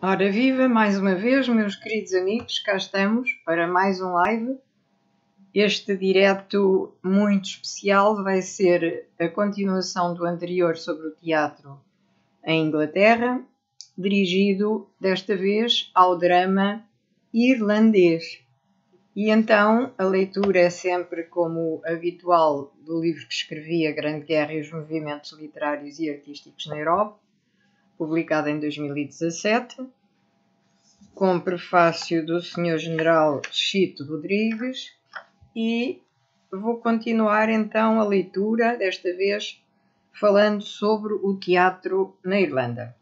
Ora viva, mais uma vez, meus queridos amigos, cá estamos para mais um live. Este direto muito especial vai ser a continuação do anterior sobre o teatro em Inglaterra, dirigido desta vez ao drama irlandês. E então a leitura é sempre como habitual do livro que escrevi, A Grande Guerra e os Movimentos Literários e Artísticos na Europa, publicado em 2017, com prefácio do Sr. General Chito Rodrigues, e vou continuar então a leitura, desta vez falando sobre o teatro na Irlanda.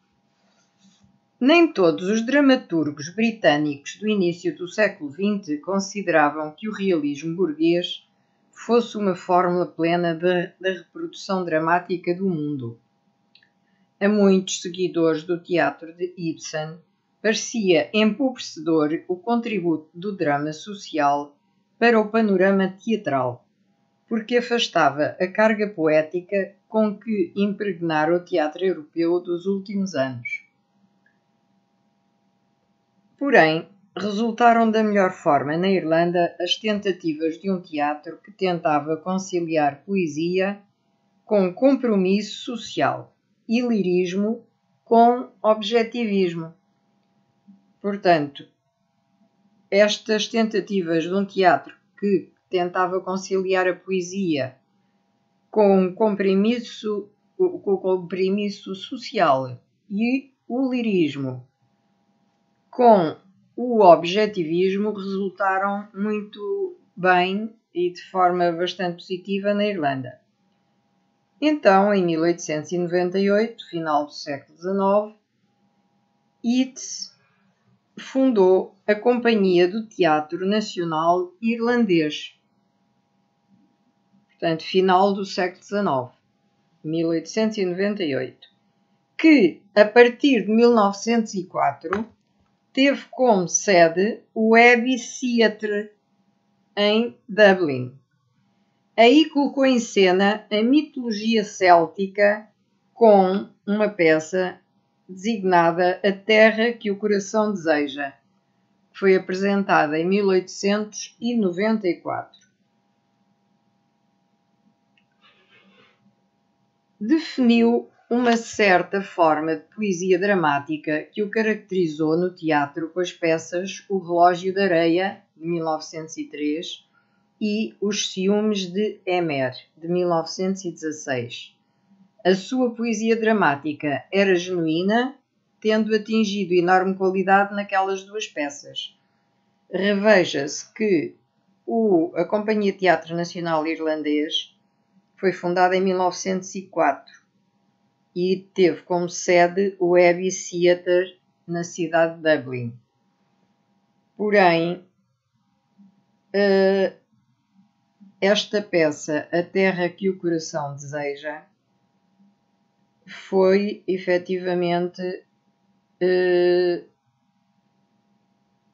Nem todos os dramaturgos britânicos do início do século XX consideravam que o realismo burguês fosse uma fórmula plena da reprodução dramática do mundo. A muitos seguidores do teatro de Ibsen, parecia empobrecedor o contributo do drama social para o panorama teatral, porque afastava a carga poética com que impregnara o teatro europeu dos últimos anos. Porém, resultaram da melhor forma na Irlanda as tentativas de um teatro que tentava conciliar poesia com compromisso social e lirismo com objetivismo. Portanto, estas tentativas de um teatro que tentava conciliar a poesia com o compromisso social e o lirismo com o objetivismo resultaram muito bem e de forma bastante positiva na Irlanda. Então, em 1898, final do século XIX, Yeats fundou a Companhia do Teatro Nacional Irlandês. Portanto, final do século XIX, 1898, que, a partir de 1904, teve como sede o Abbey Theatre em Dublin. Aí colocou em cena a mitologia céltica com uma peça designada A Terra que o Coração Deseja, que foi apresentada em 1894. Definiu uma certa forma de poesia dramática que o caracterizou no teatro com as peças O Relógio de Areia, de 1903, e Os Ciúmes de Emer, de 1916. A sua poesia dramática era genuína, tendo atingido enorme qualidade naquelas duas peças. Reveja-se que a Companhia de Teatro Nacional Irlandês foi fundada em 1904 e teve como sede o Abbey Theatre na cidade de Dublin. Porém, esta peça, A Terra que o Coração Deseja, foi efetivamente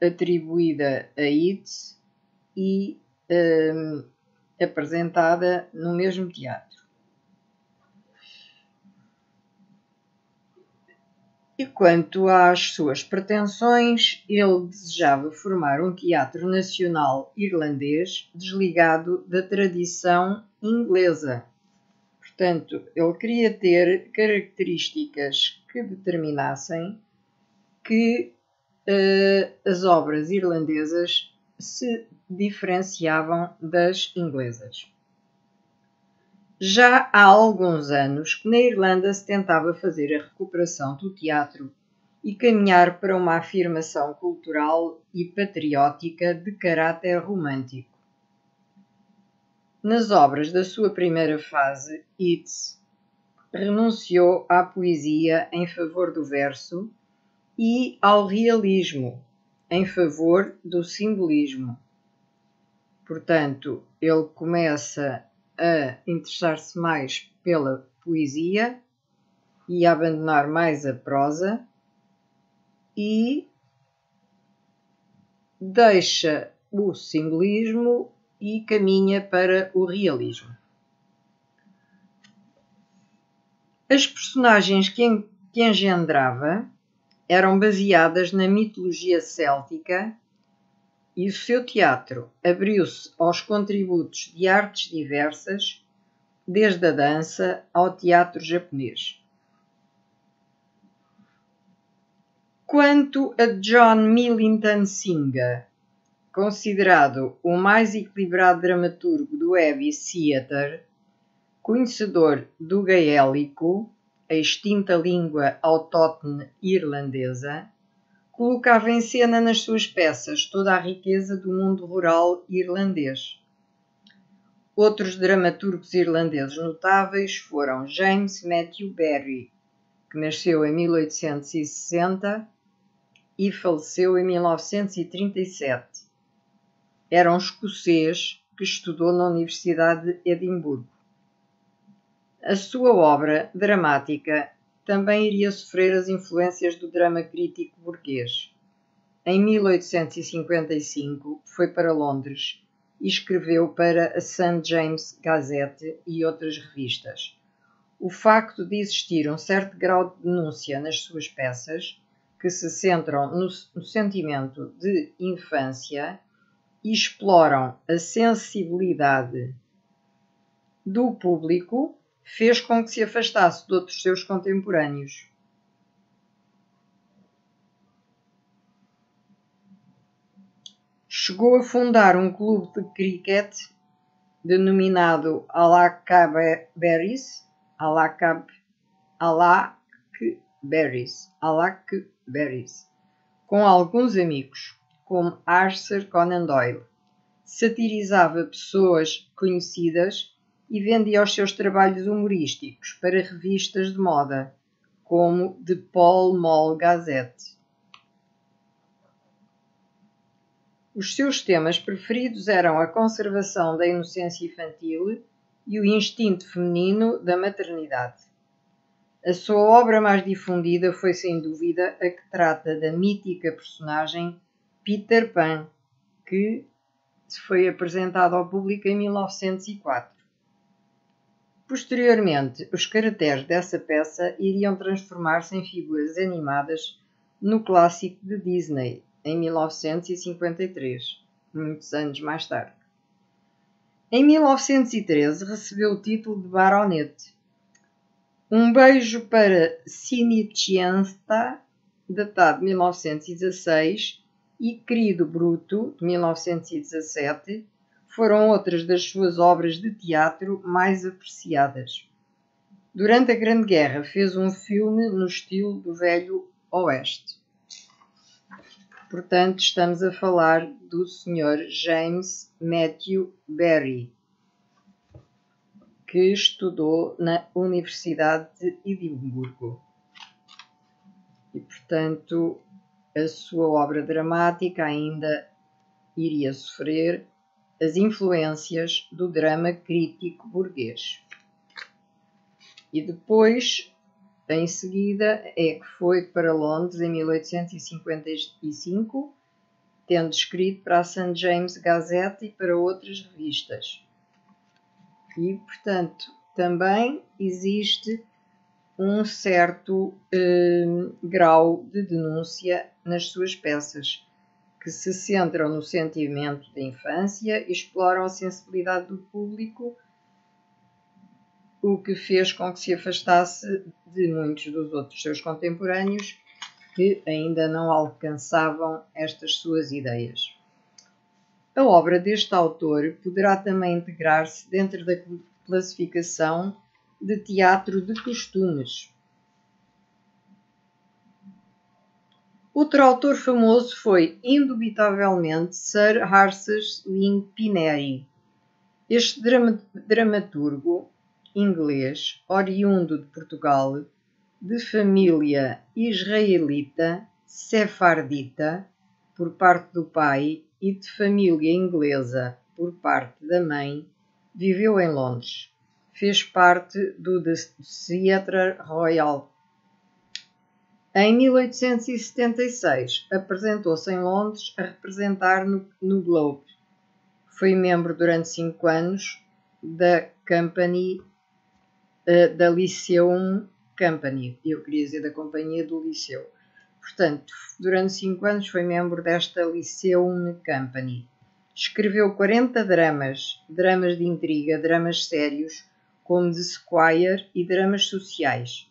atribuída a Yeats e apresentada no mesmo teatro. E quanto às suas pretensões, ele desejava formar um teatro nacional irlandês desligado da tradição inglesa. Portanto, ele queria ter características que determinassem que as obras irlandesas se diferenciavam das inglesas. Já há alguns anos que na Irlanda se tentava fazer a recuperação do teatro e caminhar para uma afirmação cultural e patriótica de caráter romântico. Nas obras da sua primeira fase, Yeats renunciou à poesia em favor do verso e ao realismo em favor do simbolismo. Portanto, ele começa a interessar-se mais pela poesia e a abandonar mais a prosa e deixa o simbolismo e caminha para o realismo. As personagens que engendrava eram baseadas na mitologia céltica e o seu teatro abriu-se aos contributos de artes diversas, desde a dança ao teatro japonês. Quanto a John Millington Synge, considerado o mais equilibrado dramaturgo do Abbey Theatre, conhecedor do gaélico, a extinta língua autóctone irlandesa, colocava em cena nas suas peças toda a riqueza do mundo rural irlandês. Outros dramaturgos irlandeses notáveis foram James Matthew Barrie, que nasceu em 1860 e faleceu em 1937. Era um escocês que estudou na Universidade de Edimburgo. A sua obra dramática também iria sofrer as influências do drama crítico burguês. Em 1855 foi para Londres e escreveu para a St. James' Gazette e outras revistas. O facto de existir um certo grau de denúncia nas suas peças, que se centram no sentimento de infância e exploram a sensibilidade do público, fez com que se afastasse de outros seus contemporâneos. Chegou a fundar um clube de cricket denominado Alackberries, com alguns amigos, como Arthur Conan Doyle. Satirizava pessoas conhecidas e vendia os seus trabalhos humorísticos para revistas de moda, como The Pall Mall Gazette. Os seus temas preferidos eram a conservação da inocência infantil e o instinto feminino da maternidade. A sua obra mais difundida foi, sem dúvida, a que trata da mítica personagem Peter Pan, que foi apresentado ao público em 1904. Posteriormente, os caracteres dessa peça iriam transformar-se em figuras animadas no clássico de Disney, em 1953, muitos anos mais tarde. Em 1913, recebeu o título de baronete. Um beijo para Cenicienta, datado de 1916, e Querido Bruto, de 1917, foram outras das suas obras de teatro mais apreciadas. Durante a Grande Guerra fez um filme no estilo do Velho Oeste. Portanto, estamos a falar do Sr. James Matthew Barrie, que estudou na Universidade de Edimburgo. E, portanto, a sua obra dramática ainda iria sofrer as influências do drama crítico burguês. E depois, em seguida, é que foi para Londres em 1855, tendo escrito para a St. James' Gazette e para outras revistas. E, portanto, também existe um certo grau de denúncia nas suas peças, que se centram no sentimento da infância e exploram a sensibilidade do público, o que fez com que se afastasse de muitos dos outros seus contemporâneos que ainda não alcançavam estas suas ideias. A obra deste autor poderá também integrar-se dentro da classificação de teatro de costumes. Outro autor famoso foi, indubitavelmente, Sir Arthur Ling Pineri. Este dramaturgo inglês, oriundo de Portugal, de família israelita sefardita por parte do pai e de família inglesa por parte da mãe, viveu em Londres. Fez parte do Theatre Royal. Em 1876, apresentou-se em Londres a representar no Globe. Foi membro durante 5 anos da Company, da Lyceum Company. Eu queria dizer da Companhia do Liceu. Portanto, durante 5 anos foi membro desta Lyceum Company. Escreveu 40 dramas de intriga, dramas sérios, como The Squire e dramas sociais.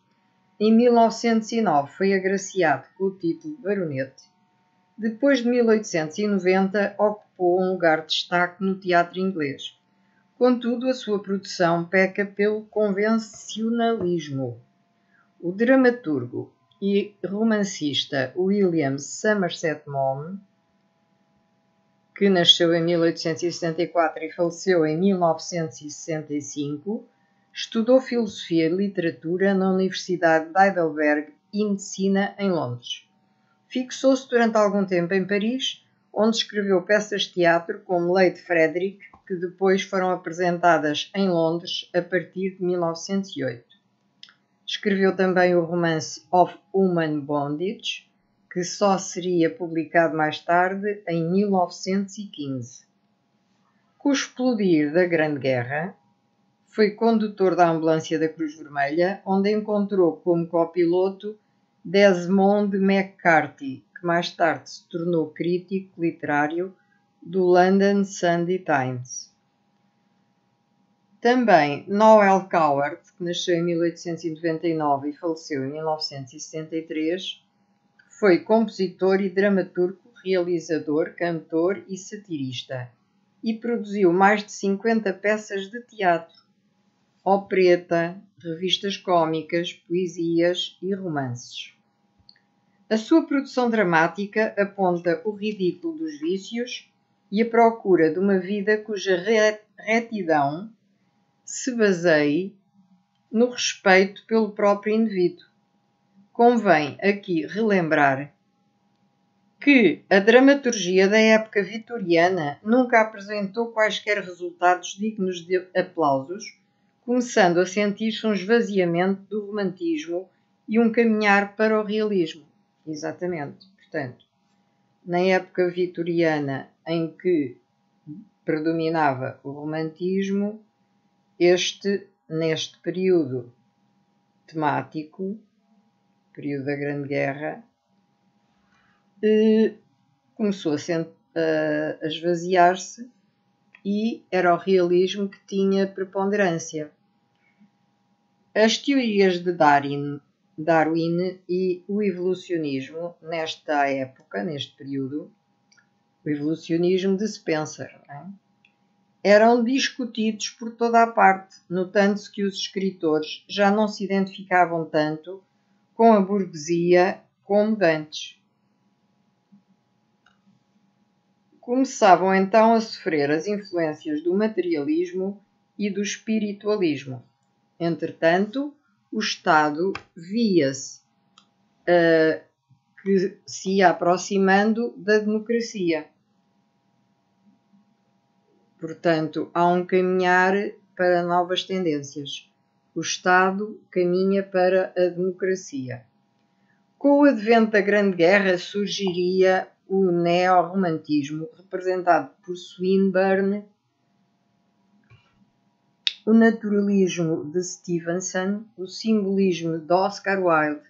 Em 1909 foi agraciado com o título de baronete. Depois de 1890 ocupou um lugar de destaque no teatro inglês. Contudo, a sua produção peca pelo convencionalismo. O dramaturgo e romancista William Somerset Maugham, que nasceu em 1874 e faleceu em 1965, estudou filosofia e literatura na Universidade de Heidelberg e medicina em Londres. Fixou-se durante algum tempo em Paris, onde escreveu peças de teatro como Lady Frederick, que depois foram apresentadas em Londres a partir de 1908. Escreveu também o romance Of Human Bondage, que só seria publicado mais tarde, em 1915. Com o explodir da Grande Guerra, foi condutor da ambulância da Cruz Vermelha, onde encontrou como copiloto Desmond McCarthy, que mais tarde se tornou crítico literário do London Sunday Times. Também Noel Coward, que nasceu em 1899 e faleceu em 1963, foi compositor e dramaturgo, realizador, cantor e satirista, e produziu mais de 50 peças de teatro, opereta, revistas cómicas, poesias e romances. A sua produção dramática aponta o ridículo dos vícios e a procura de uma vida cuja retidão se baseie no respeito pelo próprio indivíduo. Convém aqui relembrar que a dramaturgia da época vitoriana nunca apresentou quaisquer resultados dignos de aplausos, começando a sentir-se um esvaziamento do romantismo e um caminhar para o realismo. Exatamente. Portanto, na época vitoriana em que predominava o romantismo, neste período temático, período da Grande Guerra, começou a esvaziar-se e era o realismo que tinha preponderância. As teorias de Darwin e o evolucionismo, nesta época, neste período, o evolucionismo de Spencer, eram discutidos por toda a parte, notando-se que os escritores já não se identificavam tanto com a burguesia como dantes. Começavam então a sofrer as influências do materialismo e do espiritualismo. Entretanto, o Estado via-se que se ia aproximando da democracia. Portanto, há um caminhar para novas tendências. O Estado caminha para a democracia. Com o advento da Grande Guerra surgiria o neo-romantismo, representado por Swinburne, o naturalismo de Stevenson, o simbolismo de Oscar Wilde,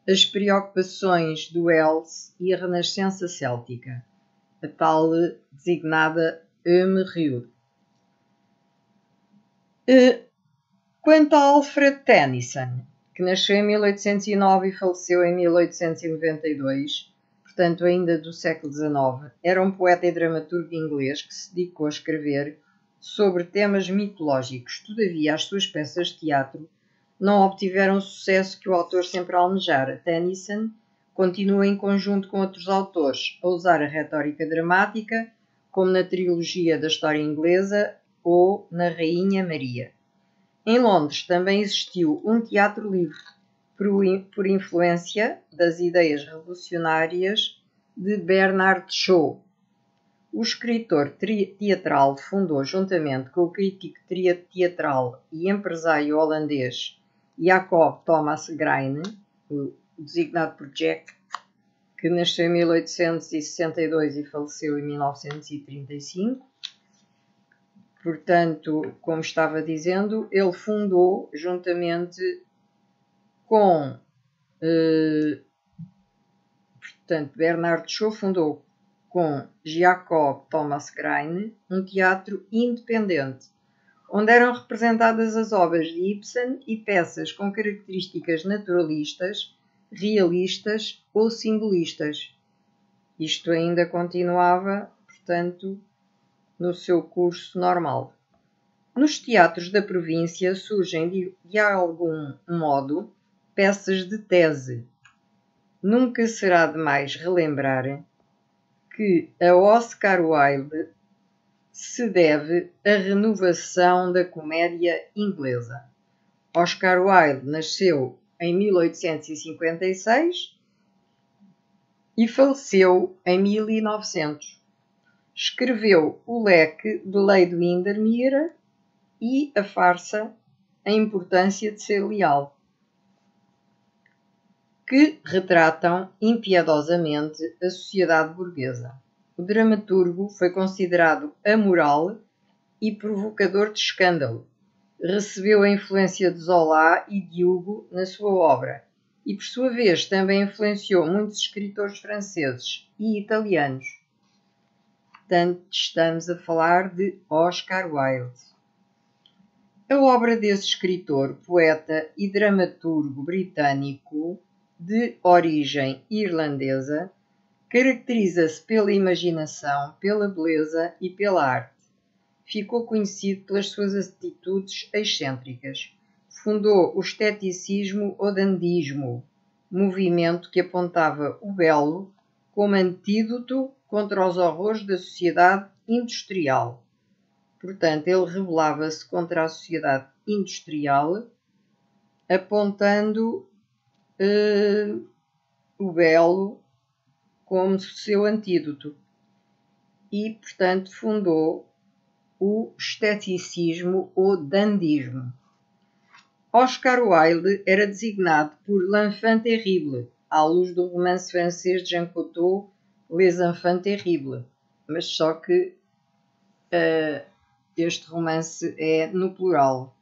as preocupações do Wells e a renascença céltica, a tal designada Emerald. Quanto a Alfred Tennyson, que nasceu em 1809 e faleceu em 1892, portanto ainda do século XIX, era um poeta e dramaturgo inglês que se dedicou a escrever sobre temas mitológicos. Todavia, as suas peças de teatro não obtiveram o sucesso que o autor sempre almejara. Tennyson continua em conjunto com outros autores a usar a retórica dramática, como na trilogia da história inglesa ou na Rainha Maria. Em Londres também existiu um teatro livre, por influência das ideias revolucionárias de Bernard Shaw. O escritor teatral fundou, juntamente com o crítico teatral e empresário holandês Jacob Thomas Greine, designado por Jack, que nasceu em 1862 e faleceu em 1935. Portanto, como estava dizendo, ele fundou, juntamente com Portanto, Bernard Shaw fundou com Jacob Thomas Greine um teatro independente, onde eram representadas as obras de Ibsen e peças com características naturalistas, realistas ou simbolistas. Isto ainda continuava, portanto, no seu curso normal. Nos teatros da província surgem de algum modo peças de tese. Nunca será demais relembrar que a Oscar Wilde se deve a renovação da comédia inglesa. Oscar Wilde nasceu em 1856 e faleceu em 1900. Escreveu O Leque de Lady Windermere e a farsa A Importância de Ser Leal, que retratam impiedosamente a sociedade burguesa. O dramaturgo foi considerado amoral e provocador de escândalo. Recebeu a influência de Zola e de Hugo na sua obra e, por sua vez, também influenciou muitos escritores franceses e italianos. Portanto, estamos a falar de Oscar Wilde. A obra desse escritor, poeta e dramaturgo britânico de origem irlandesa caracteriza-se pela imaginação, pela beleza e pela arte. Ficou conhecido pelas suas atitudes excêntricas. Fundou o esteticismo ou dandismo, movimento que apontava o belo como antídoto contra os horrores da sociedade industrial. Portanto, ele rebelava-se contra a sociedade industrial, apontando o belo como seu antídoto. E, portanto, fundou o esteticismo ou dandismo. Oscar Wilde era designado por l'Enfant terrible, à luz do romance francês de Jean Cocteau, Les Enfants terribles. Mas só que este romance é no plural.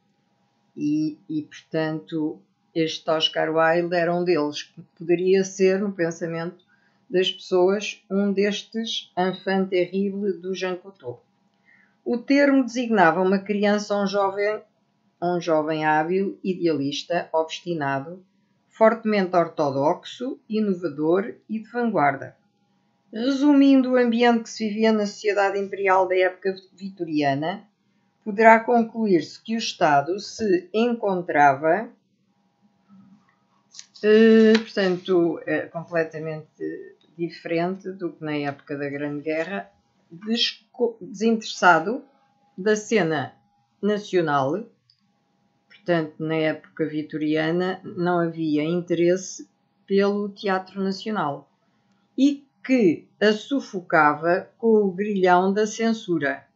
E, portanto, este Oscar Wilde era um deles, que poderia ser, no pensamento das pessoas, um destes enfants terribles do Jean Cocteau. O termo designava uma criança ou um jovem hábil, idealista, obstinado, fortemente ortodoxo, inovador e de vanguarda. Resumindo o ambiente que se vivia na sociedade imperial da época vitoriana, poderá concluir-se que o Estado se encontrava, portanto, completamente diferente do que na época da Grande Guerra, desinteressado da cena nacional. Portanto, na época vitoriana não havia interesse pelo teatro nacional e que a sufocava com o grilhão da censura.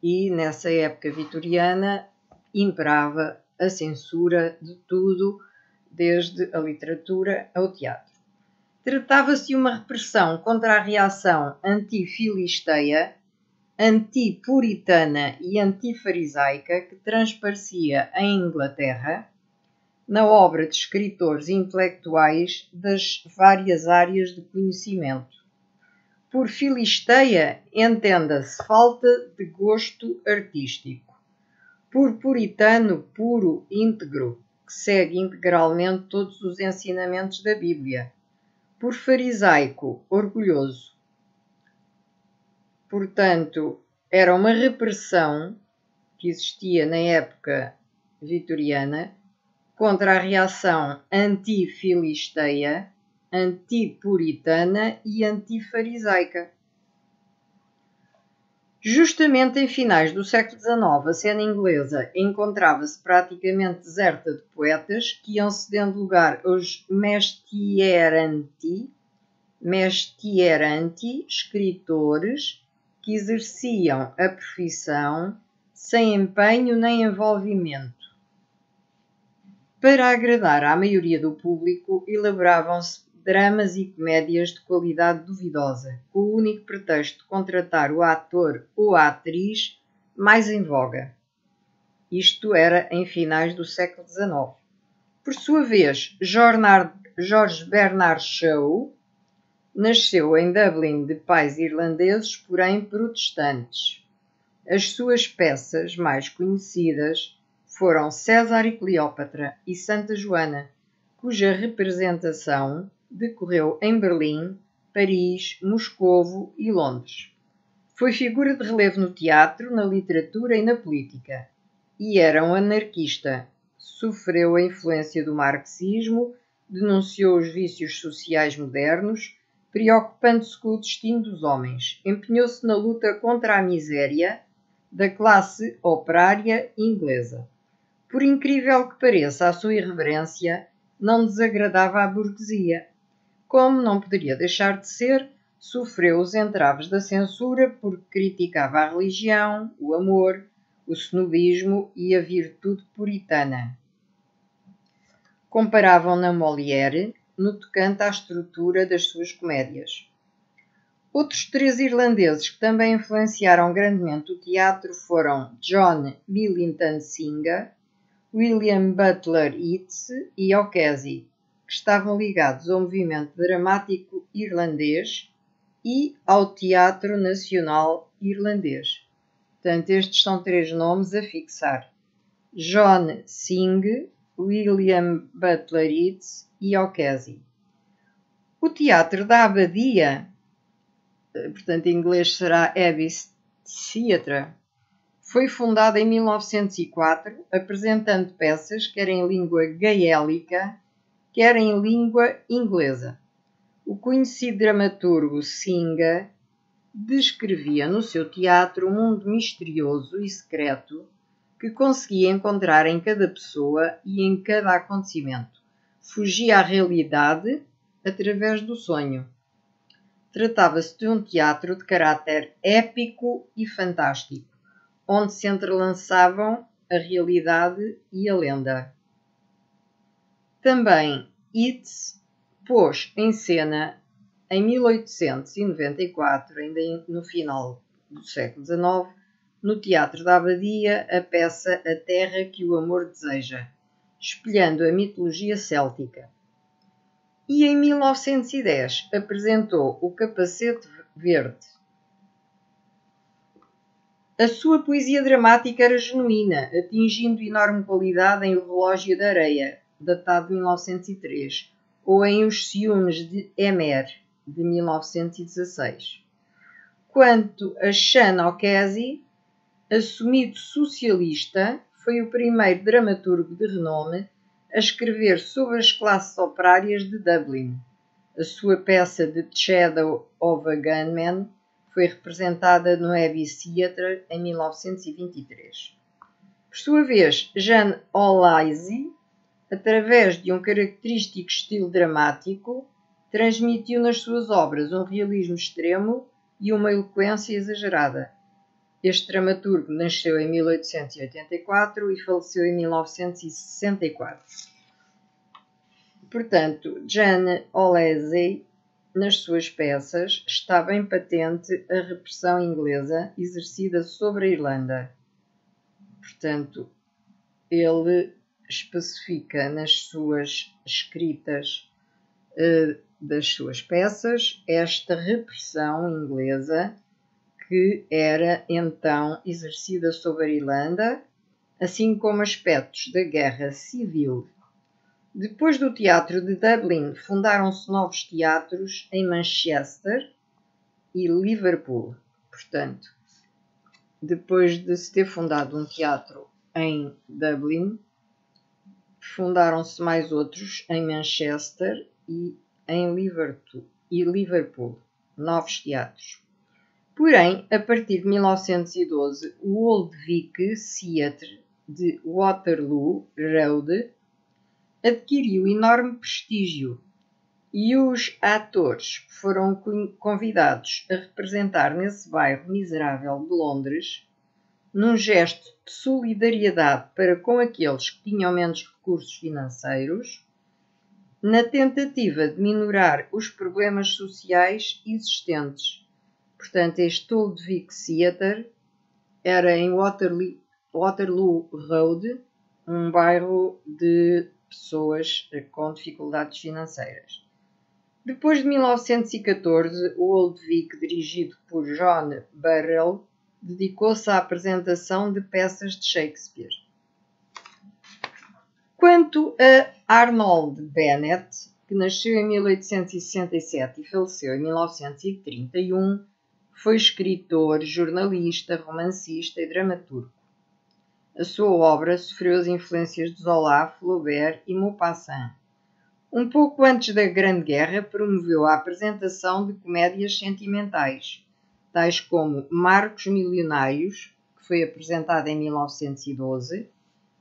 E nessa época vitoriana imperava a censura de tudo, desde a literatura ao teatro. Tratava-se de uma repressão contra a reação anti-filisteia, anti-puritana e anti-farisaica que transparecia em Inglaterra na obra de escritores intelectuais das várias áreas de conhecimento. Por filisteia entenda-se falta de gosto artístico. Por puritano puro, íntegro, que segue integralmente todos os ensinamentos da Bíblia. Por farisaico, orgulhoso. Portanto, era uma repressão que existia na época vitoriana contra a reação anti-filisteia, anti-puritana e anti-farisaica. Justamente em finais do século XIX, a cena inglesa encontrava-se praticamente deserta de poetas que iam cedendo lugar aos mestieranti, escritores que exerciam a profissão sem empenho nem envolvimento. Para agradar à maioria do público, elaboravam-se dramas e comédias de qualidade duvidosa, com o único pretexto de contratar o ator ou a atriz mais em voga. Isto era em finais do século XIX. Por sua vez, George Bernard Shaw Nasceu em Dublin de pais irlandeses, porém protestantes. As suas peças mais conhecidas foram César e Cleópatra e Santa Joana, cuja representação decorreu em Berlim, Paris, Moscovo e Londres. Foi figura de relevo no teatro, na literatura e na política. E era um anarquista. Sofreu a influência do marxismo, denunciou os vícios sociais modernos, preocupando-se com o destino dos homens. Empenhou-se na luta contra a miséria da classe operária inglesa. Por incrível que pareça, a sua irreverência não desagradava à burguesia. Como não poderia deixar de ser, sofreu os entraves da censura porque criticava a religião, o amor, o snobismo e a virtude puritana. Comparavam-na Molière no tocante à estrutura das suas comédias. Outros 3 irlandeses que também influenciaram grandemente o teatro foram John Millington Synge, William Butler Yeats e O'Casey, que estavam ligados ao movimento dramático irlandês e ao Teatro Nacional Irlandês. Portanto, estes são 3 nomes a fixar: John Synge, William Butler Yeats e O'Casey. O Teatro da Abadia, portanto em inglês será Abbey Theatre, foi fundado em 1904, apresentando peças quer em língua gaélica, quer em língua inglesa. O conhecido dramaturgo Synge descrevia no seu teatro um mundo misterioso e secreto que conseguia encontrar em cada pessoa e em cada acontecimento. Fugia à realidade através do sonho. Tratava-se de um teatro de caráter épico e fantástico, onde se entrelaçavam a realidade e a lenda. Também Yeats pôs em cena, em 1894, ainda no final do século XIX, no Teatro da Abadia, a peça A Terra que o Amor Deseja, espelhando a mitologia céltica. E em 1910 apresentou O Capacete Verde. A sua poesia dramática era genuína, atingindo enorme qualidade em O Relógio da Areia, datado de 1903, ou em Os Ciúmes de Emer, de 1916. Quanto a Sean O'Casey, assumido socialista, foi o primeiro dramaturgo de renome a escrever sobre as classes operárias de Dublin. A sua peça The Shadow of a Gunman foi representada no Abbey Theatre em 1923. Por sua vez, Jean O'Lysey, através de um característico estilo dramático, transmitiu nas suas obras um realismo extremo e uma eloquência exagerada. Este dramaturgo nasceu em 1884 e faleceu em 1964. Portanto, Jean O'Lysey, nas suas peças, está bem patente a repressão inglesa exercida sobre a Irlanda. Portanto, ele especifica nas suas escritas das suas peças esta repressão inglesa que era então exercida sobre a Irlanda, assim como aspectos da Guerra Civil. Depois do Teatro de Dublin, fundaram-se novos teatros em Manchester e Liverpool. Portanto, depois de se ter fundado um teatro em Dublin, fundaram-se mais outros em Manchester e em Liverpool, novos teatros. Porém, a partir de 1912, o Old Vic Theatre de Waterloo Road adquiriu enorme prestígio e os atores foram convidados a representar nesse bairro miserável de Londres, num gesto de solidariedade para com aqueles que tinham menos recursos financeiros, na tentativa de minorar os problemas sociais existentes. Portanto, este Old Vic Theatre era em Waterloo Road, um bairro de pessoas com dificuldades financeiras. Depois de 1914, o Old Vic, dirigido por John Burrell, dedicou-se à apresentação de peças de Shakespeare. Quanto a Arnold Bennett, que nasceu em 1867 e faleceu em 1931, foi escritor, jornalista, romancista e dramaturgo. A sua obra sofreu as influências de Zola, Flaubert e Maupassant. Um pouco antes da Grande Guerra, promoveu a apresentação de comédias sentimentais, tais como Marcos Milionários, que foi apresentada em 1912,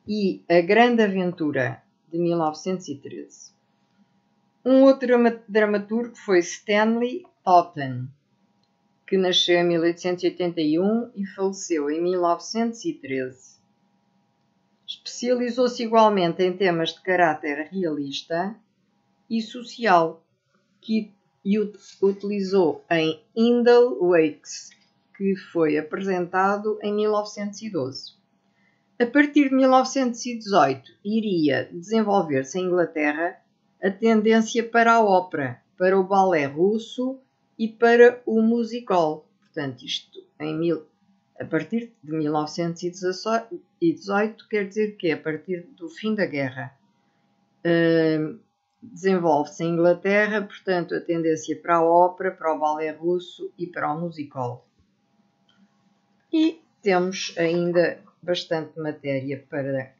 e A Grande Aventura, de 1913. Um outro dramaturgo foi Stanley Totten, que nasceu em 1881 e faleceu em 1913. Especializou-se igualmente em temas de caráter realista e social, que utilizou em Indal Wakes, que foi apresentado em 1912. A partir de 1918, iria desenvolver-se em Inglaterra a tendência para a ópera, para o balé russo e para o musical. Portanto, isto a partir de 1918 quer dizer que a partir do fim da guerra. Desenvolve-se em Inglaterra, portanto, a tendência para a ópera, para o balé russo e para o musical. E temos ainda bastante matéria para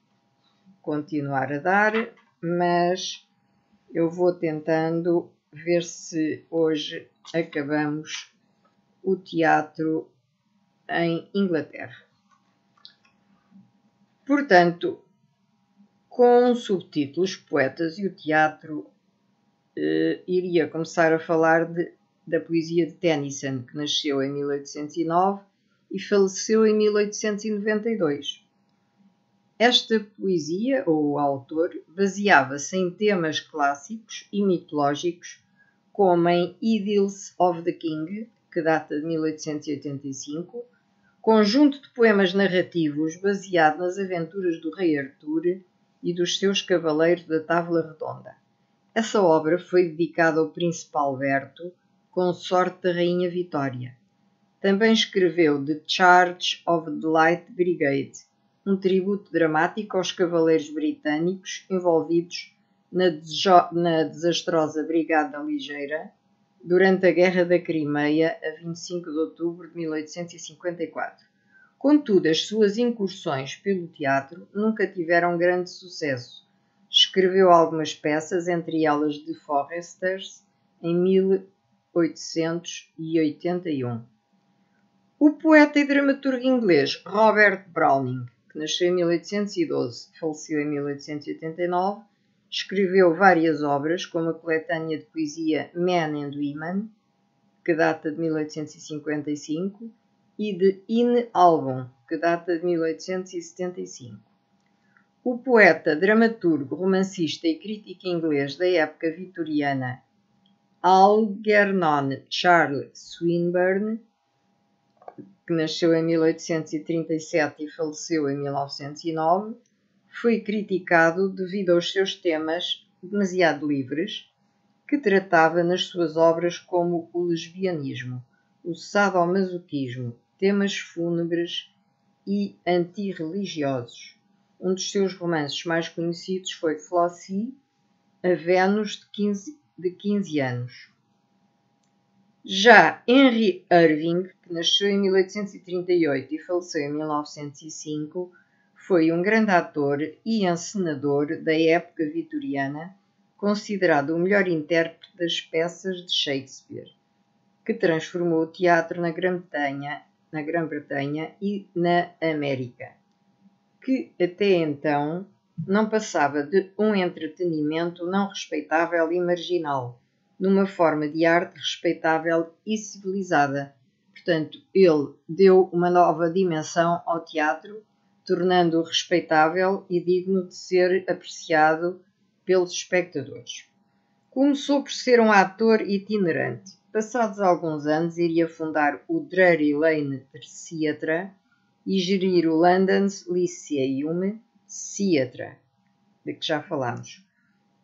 continuar a dar, mas eu vou tentando ver se hoje acabamos o teatro em Inglaterra. Portanto, com subtítulos Poetas e o Teatro, iria começar a falar da poesia de Tennyson, que nasceu em 1809 e faleceu em 1892. Esta poesia, ou o autor, baseava-se em temas clássicos e mitológicos, como em Idylls of the King, que data de 1885, conjunto de poemas narrativos baseado nas aventuras do rei Artur e dos seus cavaleiros da Távola Redonda. Essa obra foi dedicada ao príncipe Alberto, consorte da rainha Vitória. Também escreveu The Charge of the Light Brigade, um tributo dramático aos cavaleiros britânicos envolvidos na desastrosa Brigada Ligeira durante a Guerra da Crimeia, a 25 de outubro de 1854. Contudo, as suas incursões pelo teatro nunca tiveram grande sucesso. Escreveu algumas peças, entre elas The Foresters, em 1881. O poeta e dramaturgo inglês Robert Browning, que nasceu em 1812 e faleceu em 1889, escreveu várias obras, como a coletânea de poesia Men and Women, que data de 1855, e de In Album, que data de 1875. O poeta, dramaturgo, romancista e crítico inglês da época vitoriana Algernon Charles Swinburne, que nasceu em 1837 e faleceu em 1909, foi criticado devido aos seus temas demasiado livres, que tratava nas suas obras como o lesbianismo, o sadomasoquismo, temas fúnebres e antirreligiosos. Um dos seus romances mais conhecidos foi Flossie, a Vênus de 15 anos. Já Henry Irving, que nasceu em 1838 e faleceu em 1905, foi um grande ator e encenador da época vitoriana, considerado o melhor intérprete das peças de Shakespeare, que transformou o teatro na Grã-Bretanha e na América, que até então não passava de um entretenimento não respeitável e marginal, numa forma de arte respeitável e civilizada. Portanto, ele deu uma nova dimensão ao teatro, tornando-o respeitável e digno de ser apreciado pelos espectadores. Começou por ser um ator itinerante. Passados alguns anos, iria fundar o Drury Lane Theatre e gerir o London's Lyceum Theatre, de que já falámos.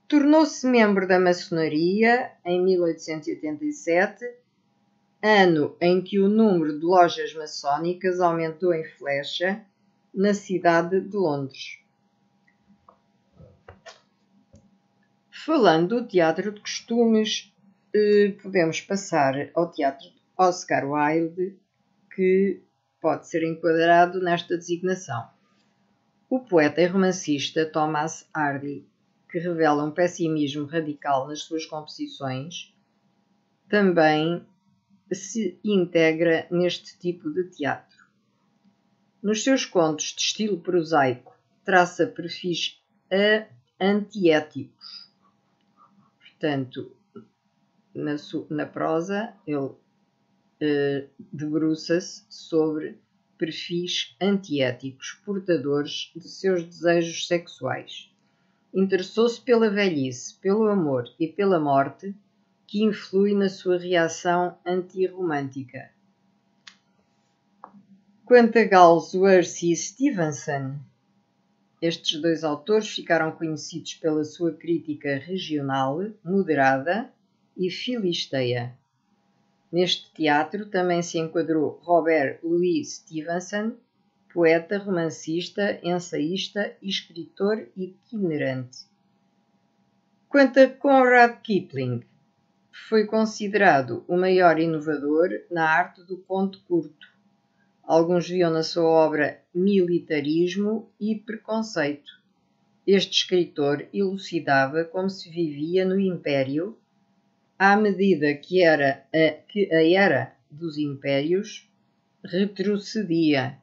Tornou-se membro da maçonaria em 1887, ano em que o número de lojas maçónicas aumentou em flecha na cidade de Londres. Falando do teatro de costumes, podemos passar ao teatro de Oscar Wilde, que pode ser enquadrado nesta designação. O poeta e romancista Thomas Hardy, que revela um pessimismo radical nas suas composições, também se integra neste tipo de teatro. Nos seus contos de estilo prosaico, traça perfis antiéticos. Portanto, na prosa, ele debruça-se sobre perfis antiéticos, portadores de seus desejos sexuais. Interessou-se pela velhice, pelo amor e pela morte, que influi na sua reação antirromântica. Quanto a Galsworthy e Stevenson, estes dois autores ficaram conhecidos pela sua crítica regional, moderada e filisteia. Neste teatro também se enquadrou Robert Louis Stevenson, poeta, romancista, ensaísta, escritor itinerante. Quanto a Conrad Kipling, foi considerado o maior inovador na arte do conto curto. Alguns viam na sua obra militarismo e preconceito. Este escritor elucidava como se vivia no Império, à medida que a era dos impérios retrocedia.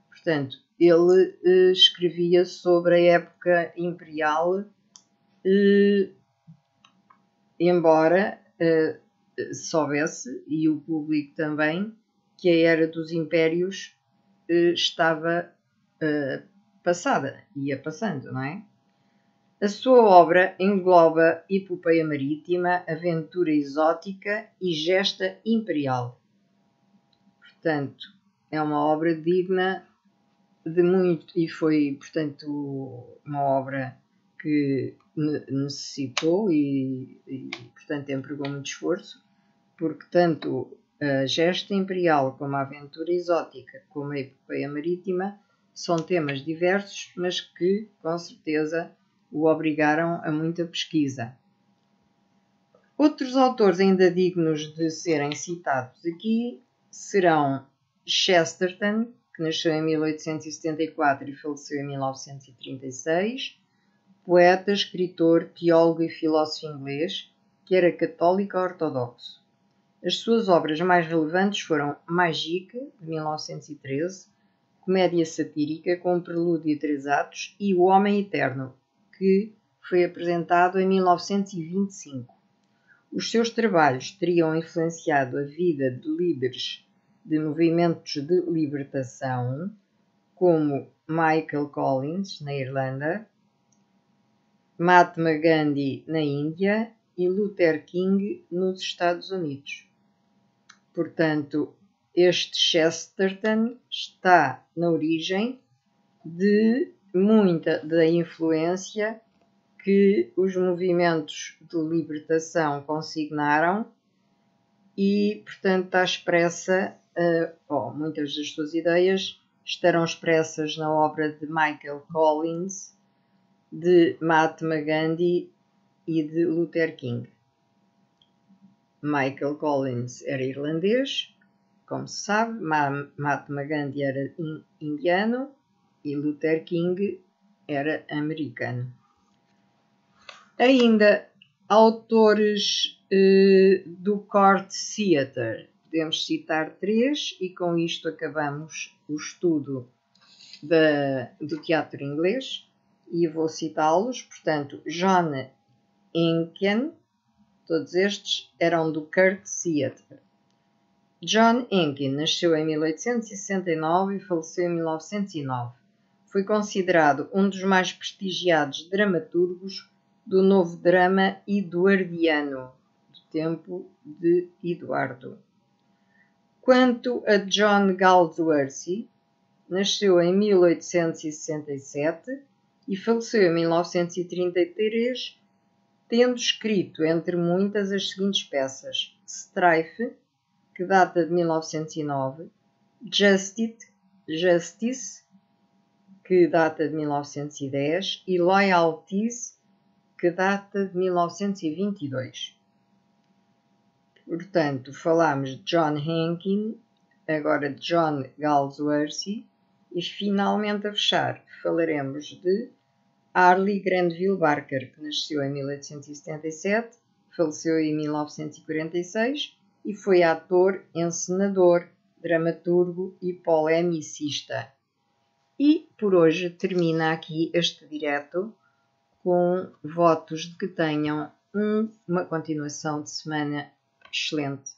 Portanto, ele escrevia sobre a época imperial, embora soubesse, e o público também, que a era dos impérios estava passada, ia passando, não é? A sua obra engloba epopeia marítima, aventura exótica e gesta imperial. Portanto, é uma obra digna de muito, e foi, portanto, uma obra que necessitou e portanto, empregou muito esforço, porque tanto a gesta imperial como a aventura exótica, como a epopeia marítima, são temas diversos, mas que, com certeza, o obrigaram a muita pesquisa. Outros autores ainda dignos de serem citados aqui serão Chesterton, que nasceu em 1874 e faleceu em 1936, poeta, escritor, teólogo e filósofo inglês, que era católico ortodoxo. As suas obras mais relevantes foram Magique, de 1913, comédia satírica com prelúdio e 3 atos, e O Homem Eterno, que foi apresentado em 1925. Os seus trabalhos teriam influenciado a vida de líderes de movimentos de libertação, como Michael Collins, na Irlanda, Mahatma Gandhi, na Índia, e Luther King, nos Estados Unidos. Portanto, este Chesterton está na origem de muita da influência que os movimentos de libertação consignaram e, portanto, está expressa, muitas das suas ideias estarão expressas na obra de Michael Collins, de Mahatma Gandhi e de Luther King. Michael Collins era irlandês, como se sabe, Mahatma Gandhi era indiano e Luther King era americano. Ainda autores do Court Theatre. Podemos citar 3 e com isto acabamos o estudo do teatro inglês e vou citá-los. Portanto, John Encken, todos estes eram do Court Theatre. John Encken nasceu em 1869 e faleceu em 1909. Foi considerado um dos mais prestigiados dramaturgos do novo drama eduardiano, do tempo de Eduardo. Quanto a John Galsworthy, nasceu em 1867 e faleceu em 1933, tendo escrito entre muitas as seguintes peças: Strife, que data de 1909, Justice, que data de 1910, e Loyalties, que data de 1922. Portanto, falámos de John Hankin, agora de John Galsworthy, e finalmente a fechar falaremos de Harley Granville Barker, que nasceu em 1877, faleceu em 1946 e foi ator, encenador, dramaturgo e polemicista. E por hoje termina aqui este direto com votos de que tenham uma continuação de semana excelente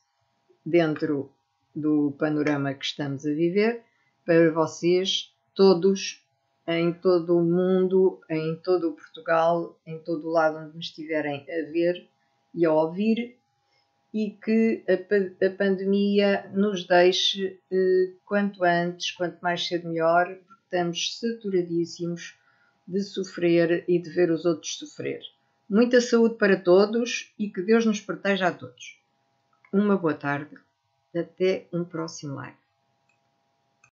dentro do panorama que estamos a viver, para vocês todos, em todo o mundo, em todo o Portugal, em todo o lado onde me estiverem a ver e a ouvir, e que a pandemia nos deixe quanto antes, quanto mais cedo melhor, porque estamos saturadíssimos de sofrer e de ver os outros sofrer. Muita saúde para todos e que Deus nos proteja a todos. Uma boa tarde. Até um próximo live.